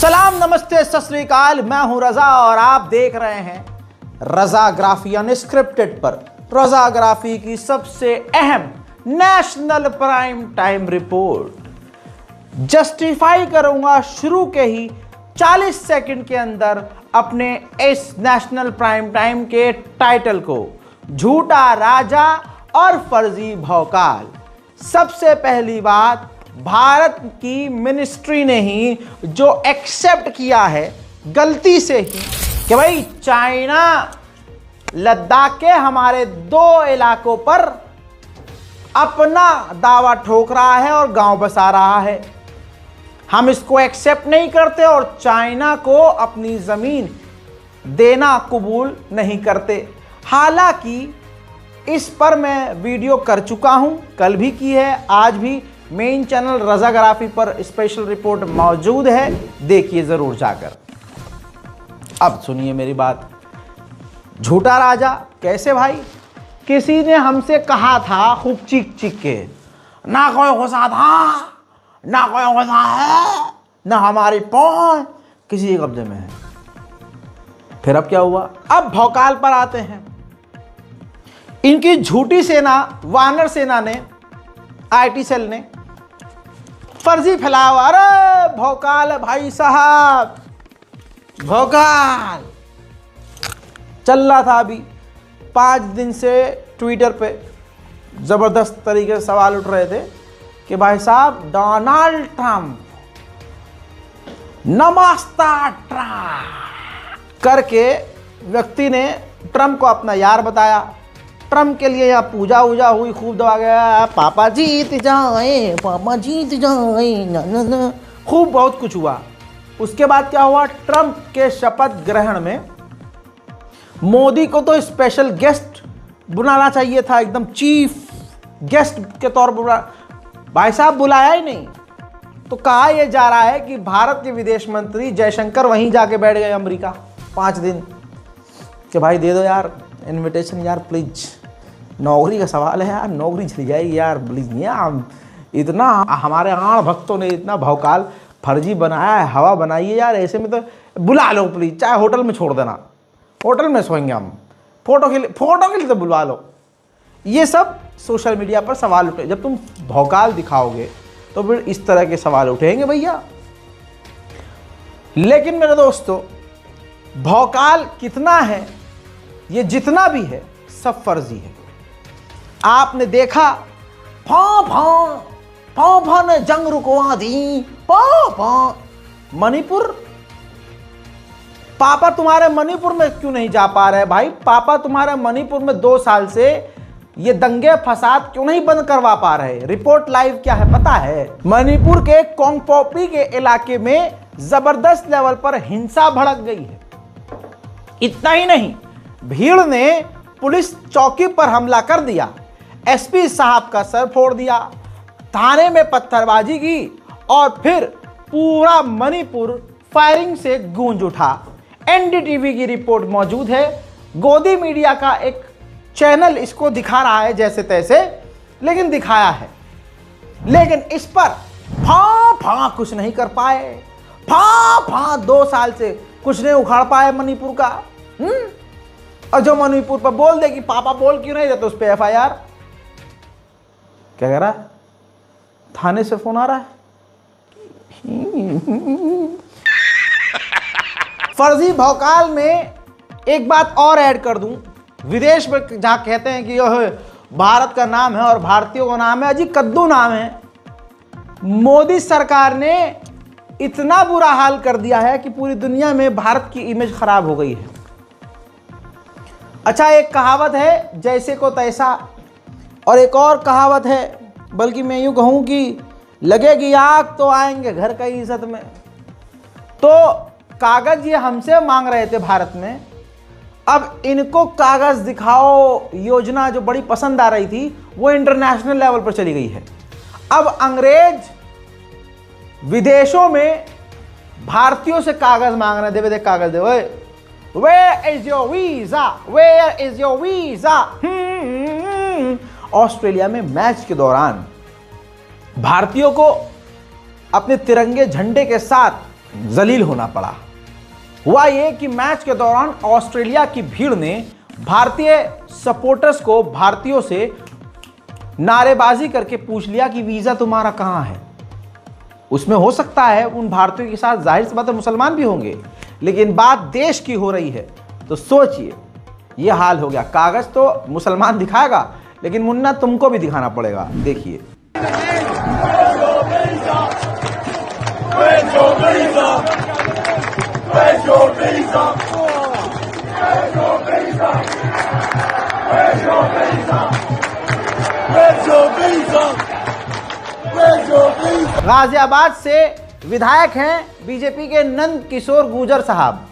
सलाम, नमस्ते, सत श्री अकाल। मैं हूं रजा और आप देख रहे हैं रजाग्राफी अनस्क्रिप्टेड पर। रजाग्राफी की सबसे अहम national prime time report. Justify करूंगा शुरू के ही 40 सेकंड के अंदर अपने इस नेशनल प्राइम टाइम के टाइटल को, झूठा राजा और फर्जी भौकाल। सबसे पहली बात, भारत की मिनिस्ट्री ने ही जो एक्सेप्ट किया है गलती से ही कि भाई चाइना लद्दाख के हमारे 2 इलाकों पर अपना दावा ठोक रहा है और गांव बसा रहा है। हम इसको एक्सेप्ट नहीं करते और चाइना को अपनी जमीन देना कबूल नहीं करते। हालांकि इस पर मैं वीडियो कर चुका हूं, कल भी की है, आज भी मेन चैनल रजाग्राफी पर स्पेशल रिपोर्ट मौजूद है, देखिए जरूर जाकर। अब सुनिए मेरी बात। झूठा राजा कैसे भाई? किसी ने हमसे कहा था खूब चीख चीख के, ना कोई गुस्सा था, ना कोई गुस्सा है, ना हमारी पहुंच किसी के कब्जे में है। फिर अब क्या हुआ? अब भौकाल पर आते हैं। इनकी झूठी सेना वानर सेना ने, आईटी सेल ने फर्जी फैलाया हुआ। अरे भौकाल है भाई साहब, भौकाल चल रहा था। अभी 5 दिन से ट्विटर पे जबरदस्त तरीके से सवाल उठ रहे थे कि भाई साहब डोनाल्ड ट्रंप, नमस्ता ट्रंप करके व्यक्ति ने ट्रंप को अपना यार बताया। ट्रंप के लिए यहाँ पूजा वूजा हुई, खूब दबा गया, पापा जीत जाए, पापा जीत जाए, ना ना ना, खूब बहुत कुछ हुआ। उसके बाद क्या हुआ? ट्रंप के शपथ ग्रहण में मोदी को तो स्पेशल गेस्ट बुलाना चाहिए था, एकदम चीफ गेस्ट के तौर पर। भाई साहब बुलाया ही नहीं। तो कहा यह जा रहा है कि भारत के विदेश मंत्री जयशंकर वहीं जाके बैठ गए अमेरिका 5 दिन कि भाई दे दो यार इनविटेशन यार प्लीज, नौकरी का सवाल है यार, नौकरी चली जाएगी यार प्लीज। यार इतना हमारे आण भक्तों ने इतना भौकाल फर्जी बनाया है, हवा बनाई है यार, ऐसे में तो बुला लो प्लीज, चाहे होटल में छोड़ देना, होटल में सोएंगे हम, फोटो के लिए तो बुलवा लो। ये सब सोशल मीडिया पर सवाल उठे। जब तुम भौकाल दिखाओगे तो फिर इस तरह के सवाल उठेंगे भैया। लेकिन मेरे दोस्तों, भौकाल कितना है, ये जितना भी है सब फर्जी है। आपने देखा फा ने जंग रुकवा दी, मणिपुर, पापा तुम्हारे मणिपुर में क्यों नहीं जा पा रहे भाई? पापा तुम्हारे मणिपुर में 2 साल से ये दंगे फसाद क्यों नहीं बंद करवा पा रहे? रिपोर्ट लाइव क्या है पता है? मणिपुर के कोंगपोपी के इलाके में जबरदस्त लेवल पर हिंसा भड़क गई है। इतना ही नहीं, भीड़ ने पुलिस चौकी पर हमला कर दिया, एसपी साहब का सर फोड़ दिया, थाने में पत्थरबाजी की और फिर पूरा मणिपुर फायरिंग से गूंज उठा। एनडीटीवी की रिपोर्ट मौजूद है। गोदी मीडिया का एक चैनल इसको दिखा रहा है जैसे तैसे, लेकिन दिखाया है। लेकिन इस पर फा कुछ नहीं कर पाए। फा 2 साल से कुछ नहीं उखाड़ पाए मणिपुर का। और जो मणिपुर पर बोल दे कि पापा बोल क्यों नहीं रहे, तो उस पर FIR। क्या कह रहा है? थाने से फोन आ रहा है। फर्जी भौकाल में एक बात और ऐड कर दूं। विदेश में जहां कहते हैं कि यह भारत का नाम है और भारतीयों का नाम है, अजी कद्दू नाम है। मोदी सरकार ने इतना बुरा हाल कर दिया है कि पूरी दुनिया में भारत की इमेज खराब हो गई है। अच्छा, एक कहावत है जैसे को तैसा, और एक और कहावत है, बल्कि मैं यूं कहूं कि लगेगी आग तो आएंगे घर का इज्जत में। तो कागज ये हमसे मांग रहे थे भारत में, अब इनको कागज दिखाओ योजना जो बड़ी पसंद आ रही थी वो इंटरनेशनल लेवल पर चली गई है। अब अंग्रेज विदेशों में भारतीयों से कागज मांग रहे हैं। दे कागज दे, Where is your visa? Where is your visa? Australia में मैच के दौरान भारतीयों को अपने तिरंगे झंडे के साथ जलील होना पड़ा। हुआ ये कि मैच के दौरान ऑस्ट्रेलिया की भीड़ ने भारतीय सपोर्टर्स को भारतीयों से नारेबाजी करके पूछ लिया कि वीजा तुम्हारा कहां है। उसमें हो सकता है उन भारतीयों के साथ जाहिर सी बात है मुसलमान भी होंगे, लेकिन बात देश की हो रही है तो सोचिए यह हाल हो गया। कागज तो मुसलमान दिखाएगा, लेकिन मुन्ना तुमको भी दिखाना पड़ेगा। देखिए गाजियाबाद से विधायक हैं बीजेपी के नंद किशोर गुर्जर साहब,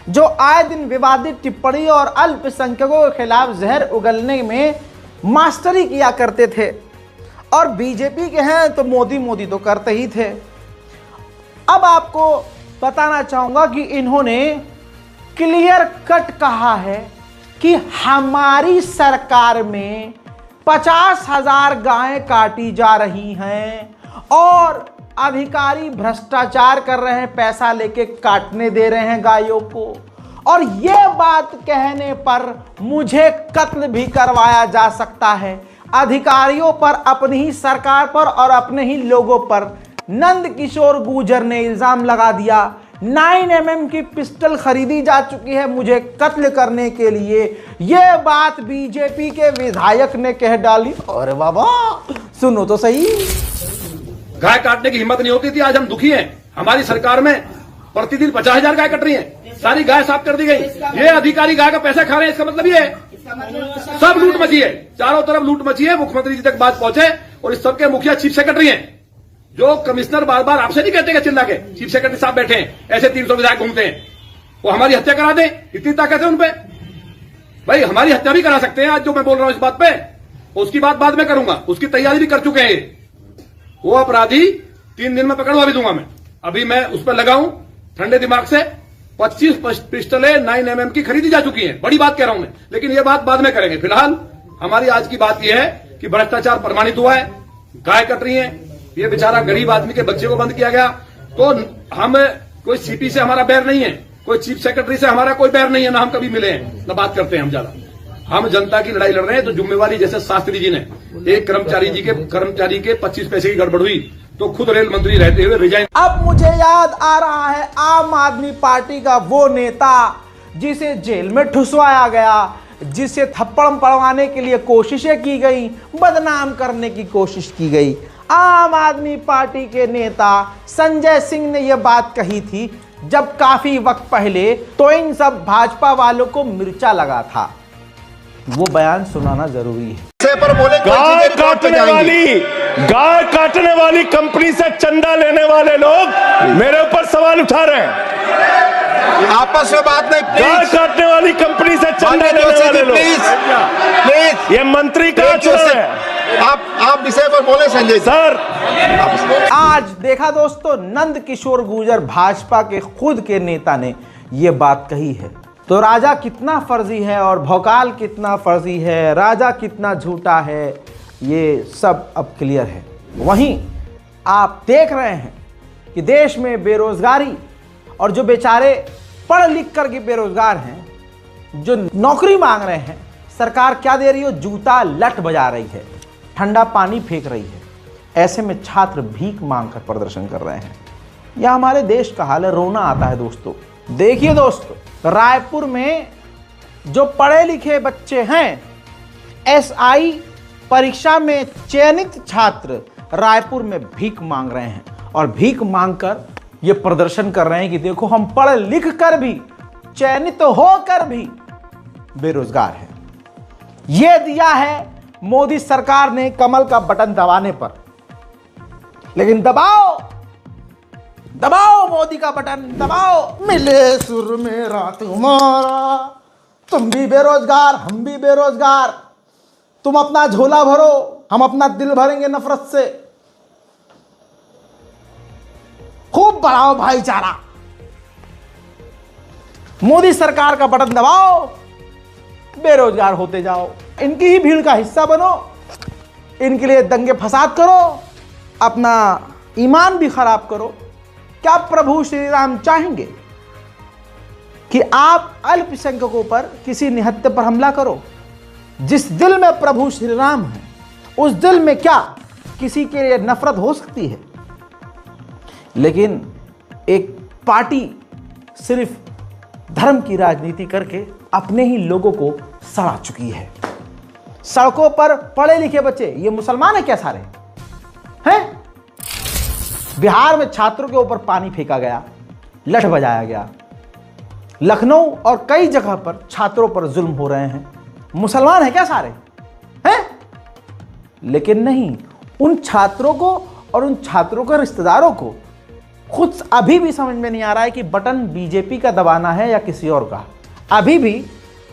जो आए दिन विवादित टिप्पणी और अल्पसंख्यकों के खिलाफ जहर उगलने में मास्टरी किया करते थे। और बीजेपी के हैं तो मोदी मोदी तो करते ही थे। अब आपको बताना चाहूंगा कि इन्होंने क्लियर कट कहा है कि हमारी सरकार में 50,000 गायें काटी जा रही हैं और अधिकारी भ्रष्टाचार कर रहे हैं, पैसा लेके काटने दे रहे हैं गायों को। और यह बात कहने पर मुझे कत्ल भी करवाया जा सकता है। अधिकारियों पर, अपनी ही सरकार पर और अपने ही लोगों पर नंद किशोर गुर्जर ने इल्जाम लगा दिया 9mm की पिस्टल खरीदी जा चुकी है मुझे कत्ल करने के लिए। यह बात बीजेपी के विधायक ने कह डाली। अरे बाबा सुनो तो सही। गाय काटने की हिम्मत नहीं होती थी, आज हम दुखी हैं। हमारी सरकार में प्रतिदिन 50,000 गाय कट रही हैं, सारी गाय साफ कर दी गई। ये अधिकारी गाय का पैसा खा रहे हैं, इसका मतलब ये है सब लूट मची है, चारों तरफ लूट मची है। मुख्यमंत्री जी तक बात पहुंचे और इस सबके मुखिया चीफ सेक्रेटरी हैं। जो कमिश्नर बार बार आपसे नहीं कहते चिल्ला के, चीफ सेक्रेटरी साहब बैठे हैं, ऐसे 300 विधायक घूमते हैं, वो हमारी हत्या करा दें, इतनी ताकत है उनपे। भाई हमारी हत्या भी करा सकते हैं। आज जो मैं बोल रहा हूं इस बात पे, उसकी बात बाद में करूंगा, उसकी तैयारी भी कर चुके हैं। वो अपराधी 3 दिन में पकड़वा भी दूंगा मैं। अभी मैं उस पर लगाऊं ठंडे दिमाग से। 25 पिस्टलें 9mm की खरीदी जा चुकी हैं, बड़ी बात कह रहा हूं मैं, लेकिन ये बात बाद में करेंगे। फिलहाल हमारी आज की बात यह है कि भ्रष्टाचार प्रमाणित हुआ है, गाय कट रही है, ये बेचारा गरीब आदमी के बच्चे को बंद किया गया। तो हम कोई सीपी से हमारा बैर नहीं है, कोई चीफ सेक्रेटरी से हमारा कोई बैर नहीं है, ना हम कभी मिले हैं, ना बात करते हैं हम ज्यादा। हम जनता की लड़ाई लड़ रहे हैं। तो जिम्मेवारी, जैसे शास्त्री जी ने एक कर्मचारी के 25 पैसे की गड़बड़ हुई तो खुद रेल मंत्री रहते हुए रिजाइन। अब मुझे याद आ रहा है आम आदमी पार्टी का वो नेता जिसे जेल में ठुसवाया गया, जिसे थप्पड़ पड़वाने के लिए कोशिशें की गई, बदनाम करने की कोशिश की गई। आम आदमी पार्टी के नेता संजय सिंह ने यह बात कही थी जब काफी वक्त पहले तो इन सब भाजपा वालों को मिर्चा लगा था। वो बयान सुनाना जरूरी है। गाय काटने वाली कंपनी से चंदा लेने वाले लोग मेरे ऊपर सवाल उठा रहे हैं। आपस में बात नहीं, गाय काटने वाली कंपनी से चंदा लेने वाले लोग, प्लीज ये मंत्री कहाँ छोड़ रहे हैं? आप विषय पर बोले संजय सर। आज देखा दोस्तों, नंद किशोर गुर्जर भाजपा के खुद के नेता ने यह बात कही है। तो राजा कितना फर्जी है और भौकाल कितना फर्जी है, राजा कितना झूठा है, ये सब अब क्लियर है। वहीं आप देख रहे हैं कि देश में बेरोजगारी और जो बेचारे पढ़ लिख कर के बेरोजगार हैं, जो नौकरी मांग रहे हैं, सरकार क्या दे रही है? जूता लट बजा रही है, ठंडा पानी फेंक रही है। ऐसे में छात्र भीख मांगकर प्रदर्शन कर रहे हैं। यह हमारे देश का हाल है, रोना आता है दोस्तों। देखिए दोस्तों, रायपुर में जो पढ़े लिखे बच्चे हैं, एसआई परीक्षा में चयनित छात्र रायपुर में भीख मांग रहे हैं और भीख मांगकर ये प्रदर्शन कर रहे हैं कि देखो हम पढ़ लिख कर भी, चयनित होकर भी बेरोजगार हैं। यह दिया है मोदी सरकार ने कमल का बटन दबाने पर। लेकिन दबाओ दबाओ मोदी का बटन दबाओ। मिले सुर मेरा तुम्हारा, तुम भी बेरोजगार हम भी बेरोजगार, तुम अपना झोला भरो हम अपना दिल भरेंगे नफरत से। खूब बढ़ाओ भाईचारा, मोदी सरकार का बटन दबाओ, बेरोजगार होते जाओ, इनकी ही भीड़ का हिस्सा बनो, इनके लिए दंगे फसाद करो, अपना ईमान भी खराब करो। क्या प्रभु श्री राम चाहेंगे कि आप अल्पसंख्यकों पर किसी निहत्थे पर हमला करो? जिस दिल में प्रभु श्री राम है उस दिल में क्या किसी के लिए नफरत हो सकती है? लेकिन एक पार्टी सिर्फ धर्म की राजनीति करके अपने ही लोगों को सड़ा चुकी है। सड़कों पर पढ़े लिखे बच्चे, ये मुसलमान है क्या सारे हैं? बिहार में छात्रों के ऊपर पानी फेंका गया, लठ बजाया गया। लखनऊ और कई जगह पर छात्रों पर जुल्म हो रहे हैं। मुसलमान है क्या सारे हैं? लेकिन नहीं, उन छात्रों को और उन छात्रों के रिश्तेदारों को खुद अभी भी समझ में नहीं आ रहा है कि बटन बीजेपी का दबाना है या किसी और का। अभी भी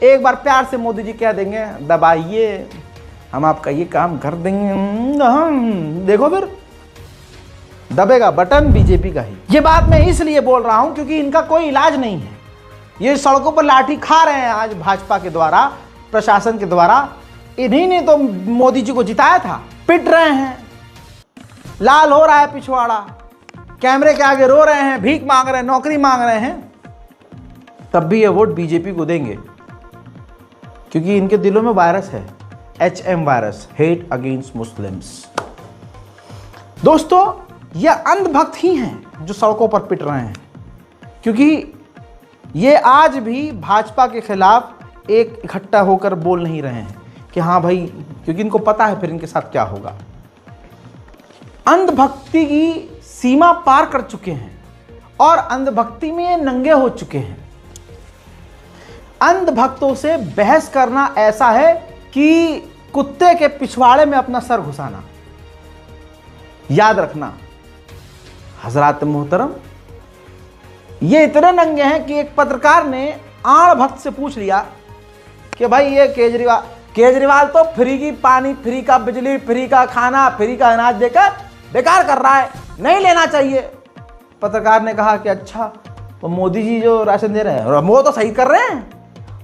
एक बार प्यार से मोदी जी कह देंगे दबाइए, हम आपका ये काम कर देंगे, देखो फिर दबेगा बटन बीजेपी का ही। ये बात मैं इसलिए बोल रहा हूं क्योंकि इनका कोई इलाज नहीं है। ये सड़कों पर लाठी खा रहे हैं आज भाजपा के द्वारा, प्रशासन के द्वारा। इन्हीं ने तो मोदी जी को जिताया था। पिट रहे हैं, लाल हो रहा है पिछवाड़ा, कैमरे के आगे रो रहे हैं, भीख मांग रहे हैं, नौकरी मांग रहे हैं, तब भी ये वोट बीजेपी को देंगे क्योंकि इनके दिलों में वायरस है, HM virus, hate against Muslims. दोस्तों, ये अंधभक्त ही हैं जो सड़कों पर पिट रहे हैं क्योंकि ये आज भी भाजपा के खिलाफ एक इकट्ठा होकर बोल नहीं रहे हैं कि हाँ भाई, क्योंकि इनको पता है फिर इनके साथ क्या होगा। अंधभक्ति की सीमा पार कर चुके हैं और अंधभक्ति में ये नंगे हो चुके हैं। अंधभक्तों से बहस करना ऐसा है कि कुत्ते के पिछवाड़े में अपना सर घुसाना। याद रखना हजरात मोहतरम, ये इतने नंगे हैं कि एक पत्रकार ने आड़ भक्त से पूछ लिया कि भाई ये केजरीवाल तो फ्री की पानी, फ्री का बिजली, फ्री का खाना, फ्री का अनाज देकर बेकार कर रहा है, नहीं लेना चाहिए। पत्रकार ने कहा कि अच्छा, तो मोदी जी जो राशन दे रहे हैं वो तो सही कर रहे हैं,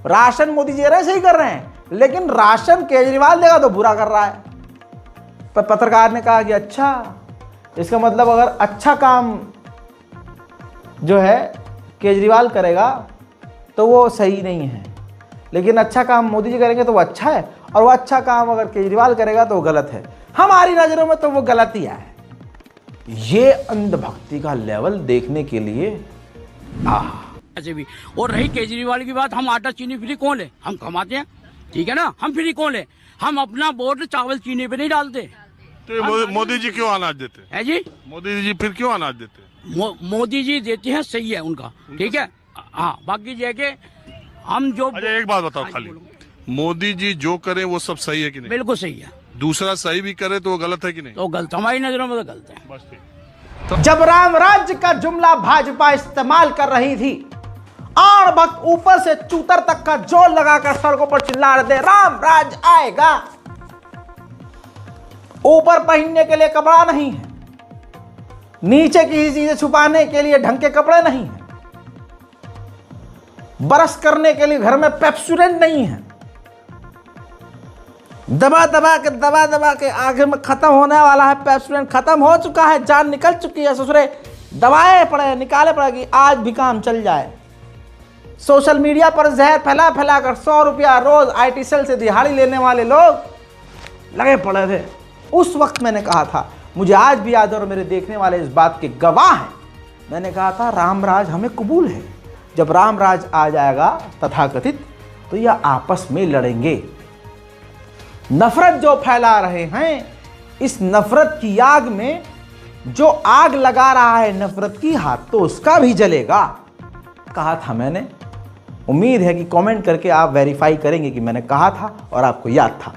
राशन मोदी जी दे रहे हैं सही कर रहे हैं, लेकिन राशन केजरीवाल देगा तो बुरा कर रहा है। पर पत्रकार ने कहा कि अच्छा, इसका मतलब अगर अच्छा काम जो है केजरीवाल करेगा तो वो सही नहीं है, लेकिन अच्छा काम मोदी जी करेंगे तो वो अच्छा है, और वो अच्छा काम अगर केजरीवाल करेगा तो वो गलत है। हमारी नजरों में तो वो गलत ही है। ये अंधभक्ति का लेवल देखने के लिए ऐसे भी। और रही केजरीवाल की बात, हम आटा चीनी फ्री कौन ले? हम कमाते हैं, ठीक है ना, हम फ्री कौन ले? हम अपना वोट चावल चीनी पे नहीं डालते। तो मोदी जी क्यों अनाज देते हैं? जी, मोदी जी फिर क्यों अनाज देते हैं? मोदी जी देते हैं, सही है उनका, ठीक है। हाँ, बाकी जगह हम जो, अच्छा एक बात बताओ खाली, मोदी जी जो करे वो सब सही है कि नहीं? बिल्कुल सही है। दूसरा सही भी करे तो वो गलत है कि नहीं? तो गलत, हमारी नजरों में तो गलत है। बस ठीक। जब राम राज्य का जुमला भाजपा इस्तेमाल कर रही थी, आड़ भक्त ऊपर से चूतर तक का जोर लगाकर सड़कों पर चिल्ला रहे थे राम राज आएगा। ऊपर पहनने के लिए कपड़ा नहीं है, नीचे की चीजें छुपाने के लिए ढंग के कपड़े नहीं है, ब्रश करने के लिए घर में पेप्सोडेंट नहीं है, दबा दबा के आगे में खत्म होने वाला है, पेप्सोडेंट खत्म हो चुका है, जान निकल चुकी है, ससुरे दवाएं पड़े, निकाले पड़ेगी, आज भी काम चल जाए। सोशल मीडिया पर जहर फैला कर 100 रुपया रोज IT सेल से दिहाड़ी लेने वाले लोग लगे पड़े थे। उस वक्त मैंने कहा था, मुझे आज भी याद है और मेरे देखने वाले इस बात के गवाह हैं, मैंने कहा था राम राज हमें कबूल है। जब राम राज आ जाएगा तथाकथित, तो यह आपस में लड़ेंगे। नफरत जो फैला रहे हैं, इस नफरत की आग में जो आग लगा रहा है नफरत की, हाथ तो उसका भी जलेगा। कहा था मैंने, उम्मीद है कि कमेंट करके आप वेरीफाई करेंगे कि मैंने कहा था और आपको याद था।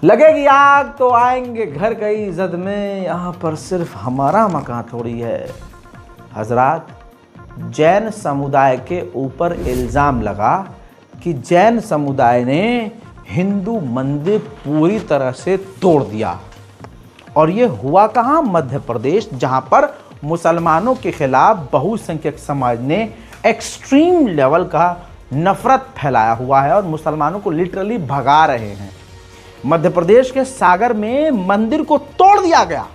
लगेगी आग तो आएंगे घर कई इज्जत में, यहां पर सिर्फ हमारा मकान थोड़ी है। हजरात, जैन समुदाय के ऊपर इल्जाम लगा कि जैन समुदाय ने हिंदू मंदिर पूरी तरह से तोड़ दिया, और ये हुआ कहां? मध्य प्रदेश, जहां पर मुसलमानों के खिलाफ बहुसंख्यक समाज ने एक्सट्रीम लेवल का नफरत फैलाया हुआ है और मुसलमानों को लिटरली भगा रहे हैं। मध्य प्रदेश के सागर में मंदिर को तोड़ दिया गया,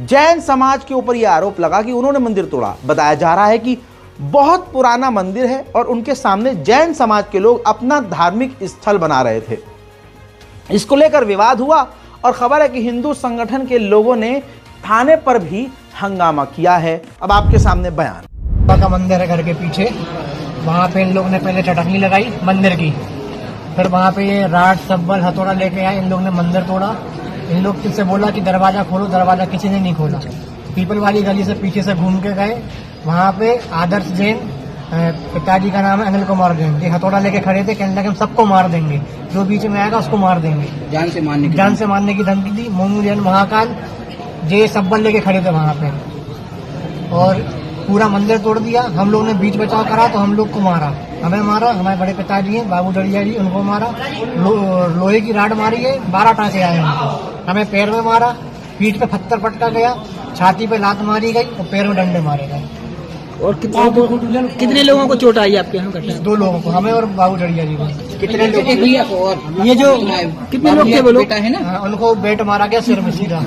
जैन समाज के ऊपर यह आरोप लगा कि उन्होंने मंदिर तोड़ा। बताया जा रहा है कि बहुत पुराना मंदिर है और उनके सामने जैन समाज के लोग अपना धार्मिक स्थल बना रहे थे। इसको लेकर विवाद हुआ और खबर है कि हिंदू संगठन के लोगों ने थाने पर भी हंगामा किया है। अब आपके सामने बयान। का मंदिर है घर के पीछे, वहाँ पे इन लोग ने पहले चटकनी लगाई मंदिर की, फिर वहाँ पे ये राड सब्बल हथौड़ा लेके आए, इन लोग ने मंदिर तोड़ा। इन लोग से बोला कि दरवाजा खोलो, दरवाजा किसी ने नहीं खोला। पीपल वाली गली से पीछे से घूम के गए, वहाँ पे आदर्श जैन, पिताजी का नाम है अनिल कुमार जैन, ये हथौड़ा लेके खड़े थे, कहने लगे हम सबको मार देंगे, जो बीच में आएगा उसको मार देंगे, जान से मारने की धमकी दी। मोनू जैन महाकाल जे सब्बल लेके खड़े थे वहाँ पे, और पूरा मंदिर तोड़ दिया। हम लोग ने बीच बचाव करा तो हम लोग को मारा, हमें मारा, हमारे बड़े पिताजी हैं बाबू डड़िया जी, उनको मारा। लोहे की राड मारी है, 12 टाँके आए उनको। हमें पैर में मारा, पीठ पे पत्थर पटका गया, छाती पे लात मारी गई और पैर में डंडे मारे गए। और कितने लोगों को चोट आई आपके यहाँ घटना? 2 लोगों को, हमें और बाबू डड़िया जी को। कितने लोग? ये जो कितने लोग थे वो लोग? उनको बेट मारा गया सिर में सीधा।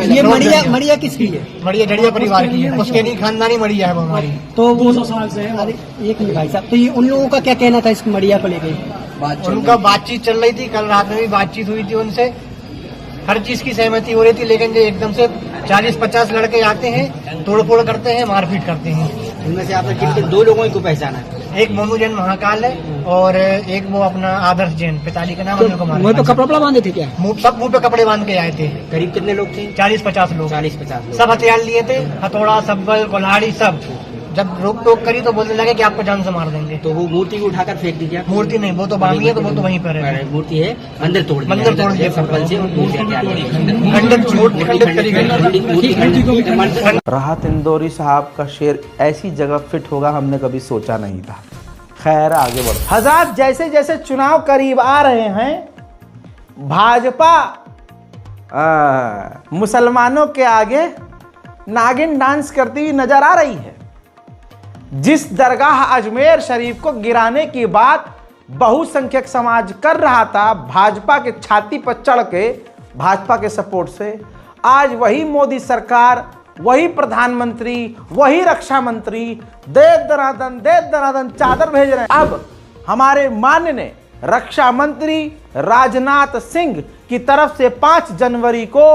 ये मड़िया किसकी है? मड़िया डड़िया परिवार की है, उसके नहीं खानदानी मड़िया है वो हमारी। तो वो एक मिनट भाई साहब, तो ये उन लोगों का क्या कहना था इस मड़िया को लेकर? उनका बातचीत चल रही थी, कल रात में भी बातचीत हुई थी उनसे, हर चीज की सहमति हो रही थी, लेकिन जो एकदम से 40-50 लड़के आते हैं, तोड़फोड़ करते हैं, मारपीट करते हैं। इनमें से आपने कितने 2 लोगों को पहचाना है? एक मोनू जैन महाकाल है और एक वो अपना आदर्श जैन, पिताजी का नाम अनिल कुमार। वो तो कपड़ा बांधे थे क्या? सब मुंह पे कपड़े बांध के आए थे। करीब कितने लोग थे? 40-50 लोग। 40-50 लोग। सब हथियार लिए थे, हथौड़ा सब्बल कुल्हाड़ी सब। जब रोक टोक करी तो बोलने लगे कि आपको जान से मार देंगे। तो वो मूर्ति को उठाकर फेंक दीजिए। मूर्ति नहीं, वो तो बांधी है, तो वो तो वहीं पर है। मूर्ति है, मंदिर तोड़ दिया सब्बल से, राहत इंदौरी साहब का शेर ऐसी जगह फिट होगा हमने कभी सोचा नहीं था। खैर आगे बढ़ो। हज़रात, जैसे जैसे चुनाव करीब आ रहे हैं, भाजपा मुसलमानों के आगे नागिन डांस करती हुई नजर आ रही है। जिस दरगाह अजमेर शरीफ को गिराने की बात बहुसंख्यक समाज कर रहा था भाजपा के छाती पर चढ़ के, भाजपा के सपोर्ट से, आज वही मोदी सरकार, वही प्रधानमंत्री, वही रक्षा मंत्री दे दनादन चादर भेज रहे हैं। अब हमारे माननीय रक्षा मंत्री राजनाथ सिंह की तरफ से 5 जनवरी को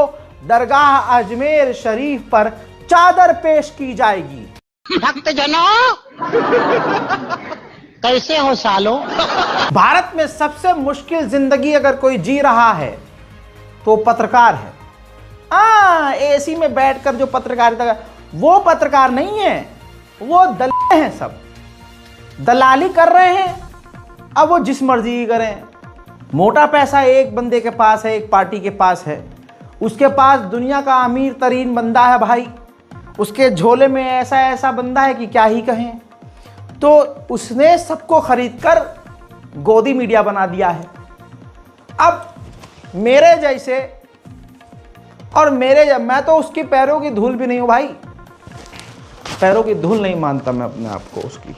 दरगाह अजमेर शरीफ पर चादर पेश की जाएगी। भक्त जनों, कैसे हो सालो? भारत में सबसे मुश्किल जिंदगी अगर कोई जी रहा है तो पत्रकार है। एसी में बैठकर जो पत्रकारिता, वो पत्रकार नहीं है, वो दलाल हैं। सब दलाली कर रहे हैं। अब वो जिस मर्जी करें। मोटा पैसा एक बंदे के पास है, एक पार्टी के पास है, उसके पास दुनिया का अमीर तरीन बंदा है भाई, उसके झोले में ऐसा ऐसा बंदा है कि क्या ही कहें। तो उसने सबको खरीदकर गोदी मीडिया बना दिया है। अब मेरे जैसे और मैं तो उसकी पैरों की धूल भी नहीं हूं भाई, पैरों की धूल नहीं मानता मैं अपने आप को उसकी।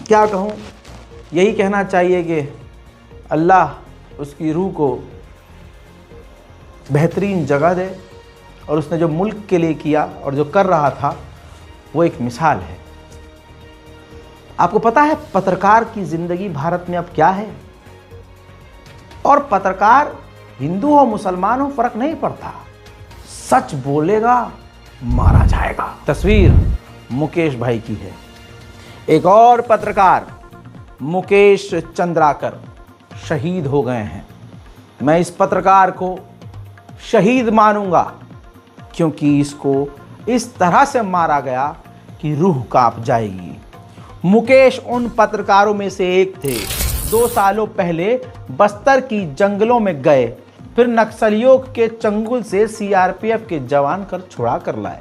क्या कहूं, यही कहना चाहिए कि अल्लाह उसकी रूह को बेहतरीन जगह दे, और उसने जो मुल्क के लिए किया और जो कर रहा था वो एक मिसाल है। आपको पता है पत्रकार की जिंदगी भारत में अब क्या है? और पत्रकार हिंदू हो मुसलमान हो फर्क नहीं पड़ता, सच बोलेगा मारा जाएगा। तस्वीर मुकेश भाई की है। एक और पत्रकार मुकेश चंद्राकर शहीद हो गए हैं। मैं इस पत्रकार को शहीद मानूंगा क्योंकि इसको इस तरह से मारा गया कि रूह कांप जाएगी। मुकेश उन पत्रकारों में से एक थे। 2 सालों पहले बस्तर की जंगलों में गए, फिर नक्सलियों के चंगुल से सीआरपीएफ के जवान कर छुड़ा कर लाए।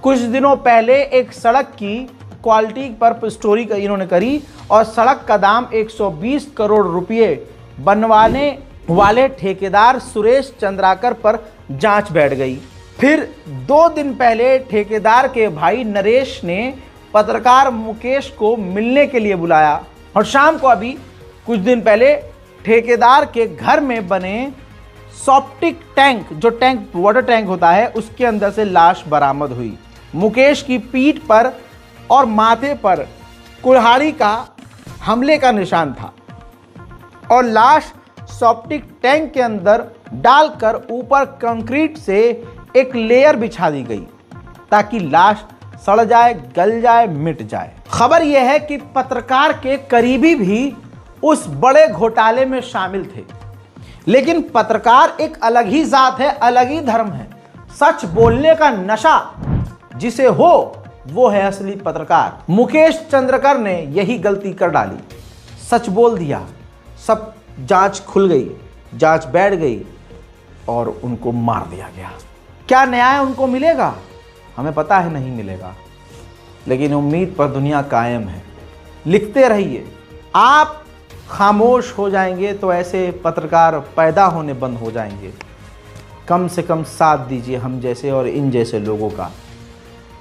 कुछ दिनों पहले एक सड़क की क्वालिटी पर स्टोरी इन्होंने करी और सड़क का दाम 120 करोड़ रुपए बनवाने वाले ठेकेदार सुरेश चंद्राकर पर जांच बैठ गई। फिर 2 दिन पहले ठेकेदार के भाई नरेश ने पत्रकार मुकेश को मिलने के लिए बुलाया और शाम को अभी कुछ दिन पहले ठेकेदार के घर में बने सेप्टिक टैंक, जो टैंक वाटर टैंक होता है, उसके अंदर से लाश बरामद हुई। मुकेश की पीठ पर और माथे पर कुल्हाड़ी का हमले का निशान था और लाश सेप्टिक टैंक के अंदर डालकर ऊपर कंक्रीट से एक लेयर बिछा दी गई ताकि लाश सड़ जाए, गल जाए, मिट जाए। खबर यह है कि पत्रकार के करीबी भी उस बड़े घोटाले में शामिल थे, लेकिन पत्रकार एक अलग ही जात है, अलग ही धर्म है। सच बोलने का नशा जिसे हो वो है असली पत्रकार। मुकेश चंद्रकर ने यही गलती कर डाली, सच बोल दिया, सब जांच खुल गई, जांच बैठ गई और उनको मार दिया गया। क्या न्याय उनको मिलेगा? हमें पता है नहीं मिलेगा, लेकिन उम्मीद पर दुनिया कायम है। लिखते रहिए। आप खामोश हो जाएंगे तो ऐसे पत्रकार पैदा होने बंद हो जाएंगे। कम से कम साथ दीजिए हम जैसे और इन जैसे लोगों का।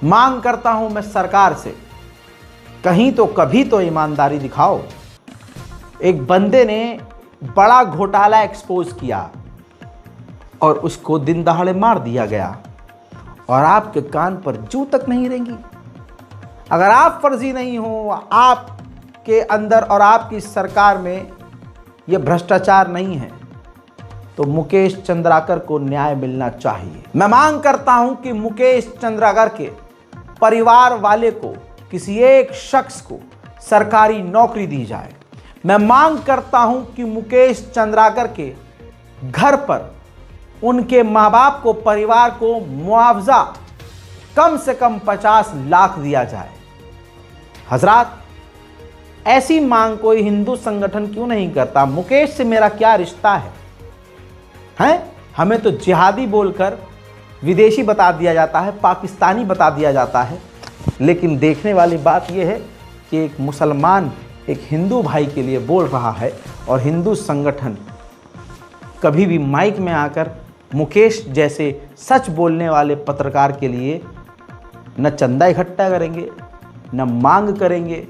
मांग करता हूं मैं सरकार से, कहीं तो कभी तो ईमानदारी दिखाओ। एक बंदे ने बड़ा घोटाला एक्सपोज किया और उसको दिन दहाड़े मार दिया गया और आपके कान पर जू तक नहीं रेंगी। अगर आप फर्जी नहीं हो, आपके अंदर और आपकी सरकार में यह भ्रष्टाचार नहीं है, तो मुकेश चंद्राकर को न्याय मिलना चाहिए। मैं मांग करता हूं कि मुकेश चंद्राकर के परिवार वाले को, किसी एक शख्स को सरकारी नौकरी दी जाए। मैं मांग करता हूं कि मुकेश चंद्राकर के घर पर उनके माँ बाप को, परिवार को मुआवजा कम से कम 50 लाख दिया जाए। हजरात, ऐसी मांग कोई हिंदू संगठन क्यों नहीं करता? मुकेश से मेरा क्या रिश्ता है? हमें तो जिहादी बोलकर विदेशी बता दिया जाता है, पाकिस्तानी बता दिया जाता है। लेकिन देखने वाली बात यह है कि एक मुसलमान एक हिंदू भाई के लिए बोल रहा है और हिंदू संगठन कभी भी माइक में आकर मुकेश जैसे सच बोलने वाले पत्रकार के लिए न चंदा इकट्ठा करेंगे, न मांग करेंगे,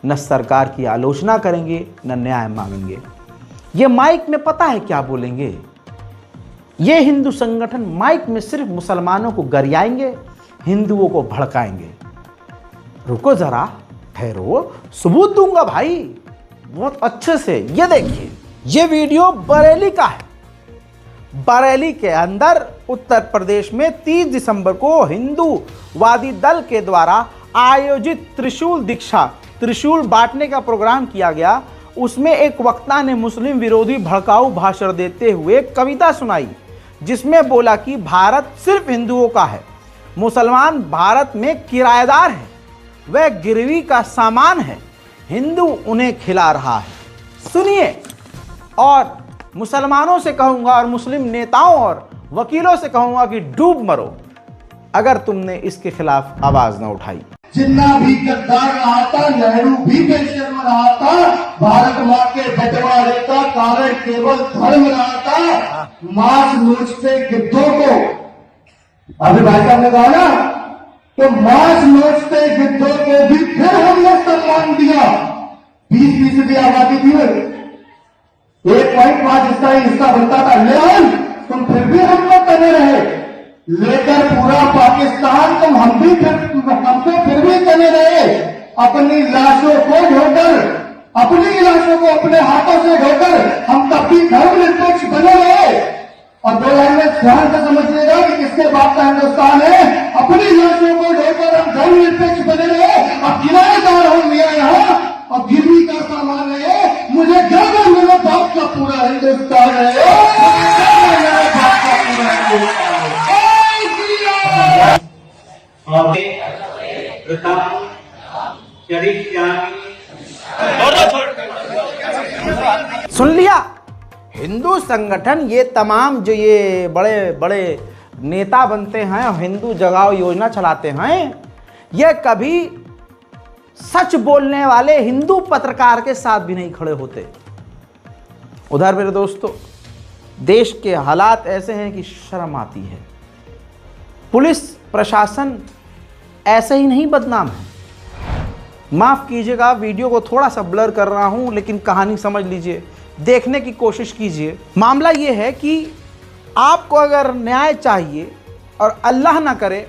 न सरकार की आलोचना करेंगे, न न्याय मांगेंगे। ये माइक में पता है क्या बोलेंगे? ये हिंदू संगठन माइक में सिर्फ मुसलमानों को गरियाएंगे, हिंदुओं को भड़काएंगे। रुको जरा, ठहरो, सबूत दूंगा भाई बहुत अच्छे से। ये देखिए, ये वीडियो बरेली का है। बरेली के अंदर उत्तर प्रदेश में 30 दिसंबर को हिंदूवादी दल के द्वारा आयोजित त्रिशूल दीक्षा, त्रिशूल बांटने का प्रोग्राम किया गया। उसमें एक वक्ता ने मुस्लिम विरोधी भड़काऊ भाषण देते हुए कविता सुनाई, जिसमें बोला कि भारत सिर्फ हिंदुओं का है, मुसलमान भारत में किराएदार है, वह गिरवी का सामान है, हिंदू उन्हें खिला रहा है। सुनिए, और मुसलमानों से कहूंगा और मुस्लिम नेताओं और वकीलों से कहूंगा कि डूब मरो अगर तुमने इसके खिलाफ आवाज न उठाई। जिन्ना भी गद्दार रहा था, नेहरू भी पेशे में रहा था, भारत माँ के बंटवारे का कारण केवल धर्म रहा था। मांस नोचते गिद्धों को, अभी भाई साहब ने कहा ना, तो मांस नोचते गिद्धों को भी फिर हमने सम्मान दिया। 20% आबादी थी, 1.5 हिस्सा बनता था, लेकिन तुम फिर भी हम लोग बने रहे, लेकर पूरा पाकिस्तान तुम हम पे फिर भी बने रहे। अपनी लाशों को ढोकर, अपनी लाशों को अपने हाथों से ढोकर हम तब भी धर्मनिरपेक्ष बने रहे। और 2 लाइन में ध्यान से समझिएगा कि किसके बाप का हिंदुस्तान है। अपनी लाशों को ढोकर हम धर्मनिरपेक्ष बने रहे। अब किराएदार हो गया यहाँ और गिरवी का सामान है। मुझे गर्व है मेरे बाप का पूरा हिंदुस्तान है, मेरे बाप का पूरा हिंदुस्तान है। सुन लिया? हिंदू संगठन, ये तमाम जो ये बड़े बड़े नेता बनते हैं और हिंदू जगाओ योजना चलाते हैं, ये कभी सच बोलने वाले हिंदू पत्रकार के साथ भी नहीं खड़े होते। उधर मेरे दोस्तों, देश के हालात ऐसे हैं कि शर्म आती है। पुलिस प्रशासन ऐसे ही नहीं बदनाम है। माफ़ कीजिएगा, वीडियो को थोड़ा सा ब्लर कर रहा हूं, लेकिन कहानी समझ लीजिए। देखने की कोशिश कीजिए। मामला ये है कि आपको अगर न्याय चाहिए और अल्लाह ना करे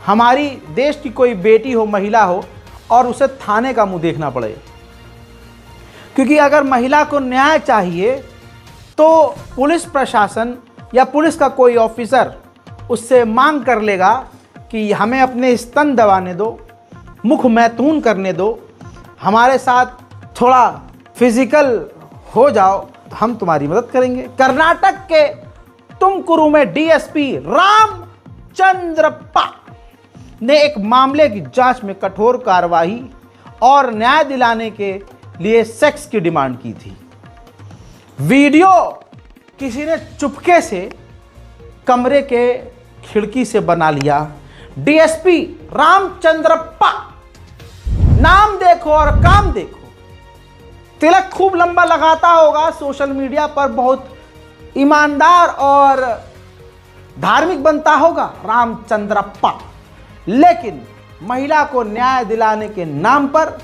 हमारी देश की कोई बेटी हो, महिला हो और उसे थाने का मुंह देखना पड़े, क्योंकि अगर महिला को न्याय चाहिए तो पुलिस प्रशासन या पुलिस का कोई ऑफिसर उससे मांग कर लेगा कि हमें अपने स्तन दबाने दो, मुख मैथुन करने दो, हमारे साथ थोड़ा फिजिकल हो जाओ, हम तुम्हारी मदद करेंगे। कर्नाटक के तुमकुरू में डीएसपी रामचंद्रप्पा ने एक मामले की जांच में कठोर कार्रवाई और न्याय दिलाने के लिए सेक्स की डिमांड की थी। वीडियो किसी ने चुपके से कमरे के खिड़की से बना लिया। डीएसपी रामचंद्रप्पा, नाम देखो और काम देखो। तिलक खूब लंबा लगाता होगा, सोशल मीडिया पर बहुत ईमानदार और धार्मिक बनता होगा रामचंद्रप्पा, लेकिन महिला को न्याय दिलाने के नाम पर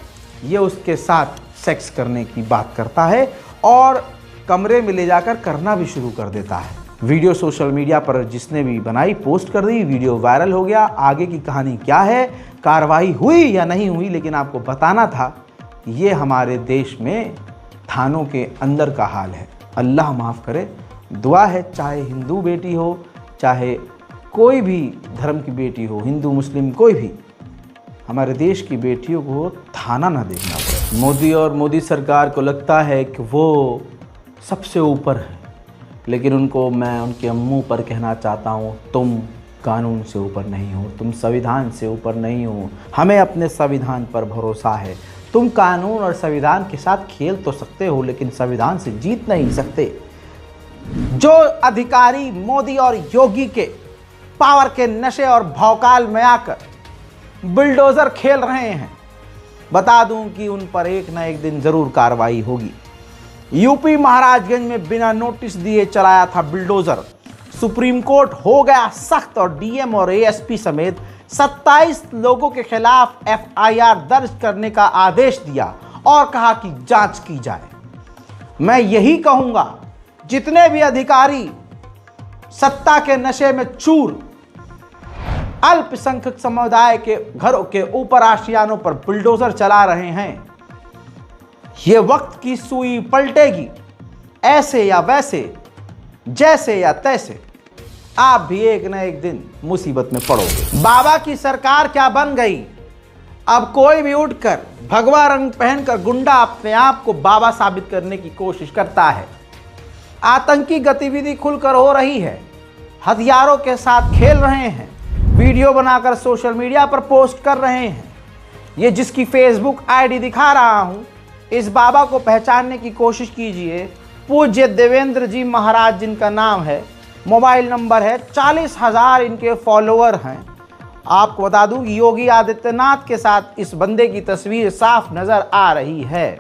यह उसके साथ सेक्स करने की बात करता है और कमरे में ले जाकर करना भी शुरू कर देता है। वीडियो सोशल मीडिया पर जिसने भी बनाई पोस्ट कर दी, वीडियो वायरल हो गया। आगे की कहानी क्या है, कार्रवाई हुई या नहीं हुई, लेकिन आपको बताना था ये हमारे देश में थानों के अंदर का हाल है। अल्लाह माफ़ करे। दुआ है चाहे हिंदू बेटी हो, चाहे कोई भी धर्म की बेटी हो, हिंदू मुस्लिम कोई भी, हमारे देश की बेटियों को थाना ना देखना पड़े। मोदी और मोदी सरकार को लगता है कि वो सबसे ऊपर है, लेकिन उनको मैं उनके मुंह पर कहना चाहता हूँ, तुम कानून से ऊपर नहीं हो, तुम संविधान से ऊपर नहीं हो। हमें अपने संविधान पर भरोसा है। तुम कानून और संविधान के साथ खेल तो सकते हो, लेकिन संविधान से जीत नहीं सकते। जो अधिकारी मोदी और योगी के पावर के नशे और भौकाल में आकर बुलडोजर खेल रहे हैं, बता दूं कि उन पर एक न एक दिन जरूर कार्रवाई होगी। यूपी महाराजगंज में बिना नोटिस दिए चलाया था बुलडोजर। सुप्रीम कोर्ट हो गया सख्त और डीएम और एएसपी समेत 27 लोगों के खिलाफ एफआईआर दर्ज करने का आदेश दिया और कहा कि जांच की जाए। मैं यही कहूंगा, जितने भी अधिकारी सत्ता के नशे में चूर अल्पसंख्यक समुदाय के घरों के ऊपर आशियानों पर बुलडोजर चला रहे हैं, ये वक्त की सुई पलटेगी। ऐसे या वैसे, जैसे या तैसे, आप भी एक न एक दिन मुसीबत में पड़ोगे। बाबा की सरकार क्या बन गई? अब कोई भी उठकर भगवा रंग पहनकर गुंडा अपने आप को बाबा साबित करने की कोशिश करता है। आतंकी गतिविधि खुलकर हो रही है, हथियारों के साथ खेल रहे हैं, वीडियो बनाकर सोशल मीडिया पर पोस्ट कर रहे हैं। ये जिसकी फेसबुक आईडी दिखा रहा हूं, इस बाबा को पहचानने की कोशिश कीजिए। पूज्य देवेंद्र जी महाराज जिनका नाम है, मोबाइल नंबर है, 40,000 इनके फॉलोअर हैं। आपको बता दूं कि योगी आदित्यनाथ के साथ इस बंदे की तस्वीर साफ नजर आ रही है।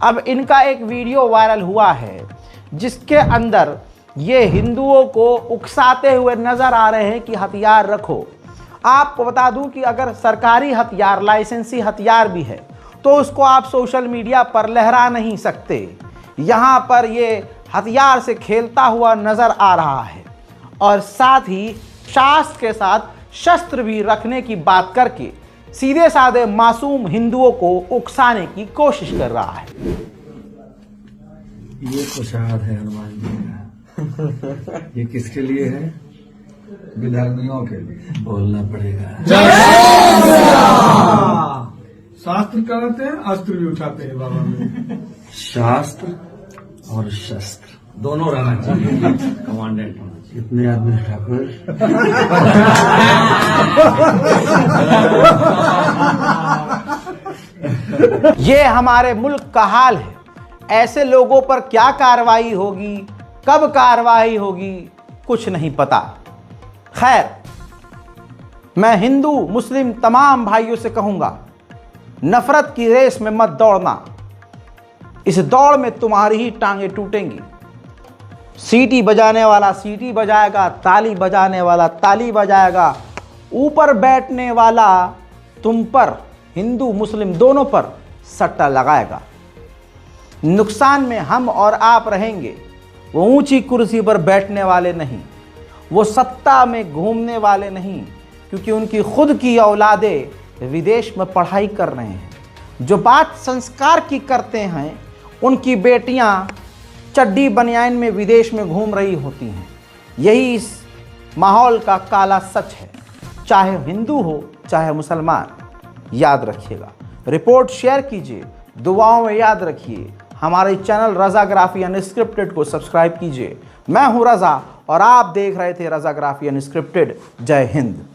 अब इनका एक वीडियो वायरल हुआ है जिसके अंदर ये हिंदुओं को उकसाते हुए नजर आ रहे हैं कि हथियार रखो। आपको बता दूं कि अगर सरकारी हथियार, लाइसेंसी हथियार भी है, तो उसको आप सोशल मीडिया पर लहरा नहीं सकते। यहाँ पर ये हथियार से खेलता हुआ नजर आ रहा है और साथ ही शास्त्र के साथ शस्त्र भी रखने की बात करके सीधे साधे मासूम हिंदुओं को उकसाने की कोशिश कर रहा है। ये प्रसाद है हनुमान जी का। ये किसके लिए है? विधर्मियों के लिए। बोलना पड़ेगा। शास्त्र कराते हैं, अस्त्र भी उठाते हैं बाबा में। शास्त्र और शस्त्र दोनों रहना चाहिए। कमांडेंट होना चाहिए। कितने आदमी ठाकुर? ये हमारे मुल्क का हाल है। ऐसे लोगों पर क्या कार्रवाई होगी, कब कार्रवाई होगी, कुछ नहीं पता। खैर, मैं हिंदू मुस्लिम तमाम भाइयों से कहूंगा, नफरत की रेस में मत दौड़ना। इस दौड़ में तुम्हारी ही टांगे टूटेंगी। सीटी बजाने वाला सीटी बजाएगा, ताली बजाने वाला ताली बजाएगा, ऊपर बैठने वाला तुम पर, हिंदू मुस्लिम दोनों पर सट्टा लगाएगा। नुकसान में हम और आप रहेंगे। वो ऊंची कुर्सी पर बैठने वाले नहीं, वो सत्ता में घूमने वाले नहीं, क्योंकि उनकी खुद की औलादें विदेश में पढ़ाई कर रहे हैं। जो बात संस्कार की करते हैं, उनकी बेटियां चड्डी बनियान में विदेश में घूम रही होती हैं। यही इस माहौल का काला सच है, चाहे हिंदू हो चाहे मुसलमान। याद रखिएगा। रिपोर्ट शेयर कीजिए, दुआओं में याद रखिए। हमारे चैनल रज़ाग्राफी अनस्क्रिप्टेड को सब्सक्राइब कीजिए। मैं हूं रज़ा और आप देख रहे थे रज़ाग्राफी अनस्क्रिप्टेड। जय हिंद।